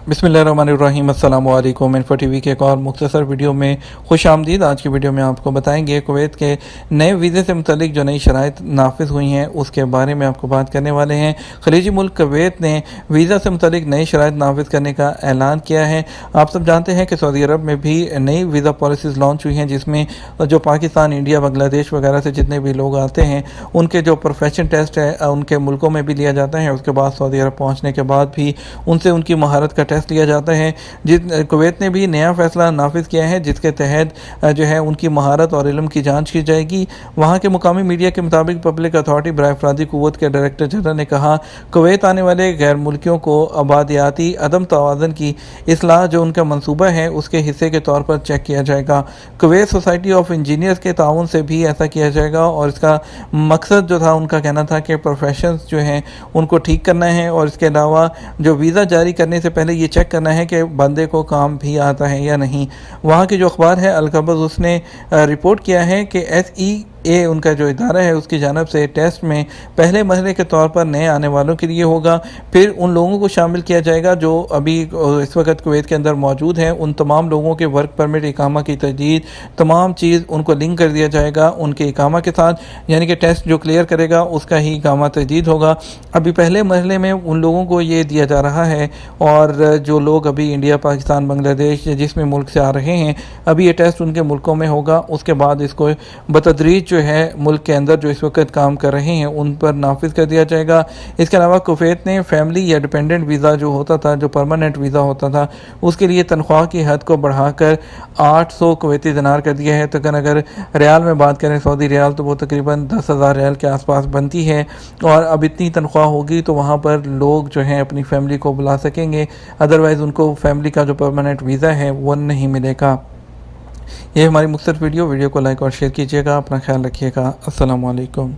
बिस्मिल्लाहिर्रहमानिर्रहीम। अस्सलाम वालेकुम। इन्फो टीवी के एक और मुख्तसर वीडियो में खुश आमदीद। आज की वीडियो में आपको बताएंगे कुवैत के नए वीज़े से मुतलिक जो नई शराइत नाफिज हुई हैं उसके बारे में आपको बात करने वाले हैं। खलीजी मुल्क कुवैत ने वीज़ा से मुतलिक नई शराइत नाफिज करने का ऐलान किया है। आप सब जानते हैं कि सऊदी अरब में भी नई वीज़ा पॉलिसीज़ लॉन्च हुई हैं जिसमें जो पाकिस्तान, इंडिया, बांग्लादेश वगैरह से जितने भी लोग आते हैं उनके जो प्रोफेशन टेस्ट है उनके मुल्कों में भी लिया जाता है। उसके बाद सऊदी अरब पहुँचने के बाद भी उनसे उनकी महारत का टेस्ट लिया जाता है। कुवैत ने भी नया फैसला नाफिज किया है जिसके तहत जो है उनकी महारत और इल्म की जांच की जाएगी। वहाँ के मुकामी मीडिया के मुताबिक पब्लिक अथॉरिटी बराए अफरादी क़ुव्वत के डायरेक्टर जनरल ने कहा, कुवैत आने वाले गैर मुल्कियों को आबादियाती अदम तवाज़ुन की इस्लाह जो उनका मंसूबा है उसके हिस्से के तौर पर चेक किया जाएगा। कुवैत सोसाइटी ऑफ इंजीनियर्स के ताउन से भी ऐसा किया जाएगा और इसका मकसद जो था उनका कहना था कि प्रोफेशंस जो हैं उनको ठीक करना है और इसके अलावा जो वीज़ा जारी करने से पहले ये चेक करना है कि बंदे को काम भी आता है या नहीं। वहाँ की जो अखबार है अल-क़बज़ उसने रिपोर्ट किया है कि SEA उनका जो इदारा है उसकी जानब से टेस्ट में पहले मरहले के तौर पर नए आने वालों के लिए होगा। फिर उन लोगों को शामिल किया जाएगा जो अभी इस वक्त कुवैत के अंदर मौजूद हैं। उन तमाम लोगों के वर्क परमिट, इकामा की तजदीद, तमाम चीज़ उनको लिंक कर दिया जाएगा उनके इकामा के साथ, यानी कि टेस्ट जो क्लियर करेगा उसका ही इकामा तजदीद होगा। अभी पहले मरहले में उन लोगों को ये दिया जा रहा है और जो लोग अभी इंडिया, पाकिस्तान, बांग्लादेश जिस भी मुल्क से आ रहे हैं अभी ये टेस्ट उनके मुल्कों में होगा। उसके बाद इसको बतदरीज जो है मुल्क के अंदर जो इस वक्त काम कर रहे हैं उन पर नाफिज कर दिया जाएगा। इसके अलावा कुवैत ने फैमिली या डिपेंडेंट वीज़ा जो होता था, जो परमानेंट वीज़ा होता था, उसके लिए तनख्वाह की हद को बढ़ाकर 800 कुवैती दिनार कर दिया है। तो अगर रियाल में बात करें, सऊदी रियाल, तो वो तकरीबन 10,000 रियाल के आसपास बनती है और अब इतनी तनख्वाह होगी तो वहाँ पर लोग जो हैं अपनी फैमिली को बुला सकेंगे, अदरवाइज़ उनको फैमिली का जो परमानेंट वीज़ा है वो नहीं मिलेगा। ये हमारी मुख्तसर वीडियो को लाइक और शेयर कीजिएगा। अपना ख्याल रखिएगा। अस्सलाम वालेकुम।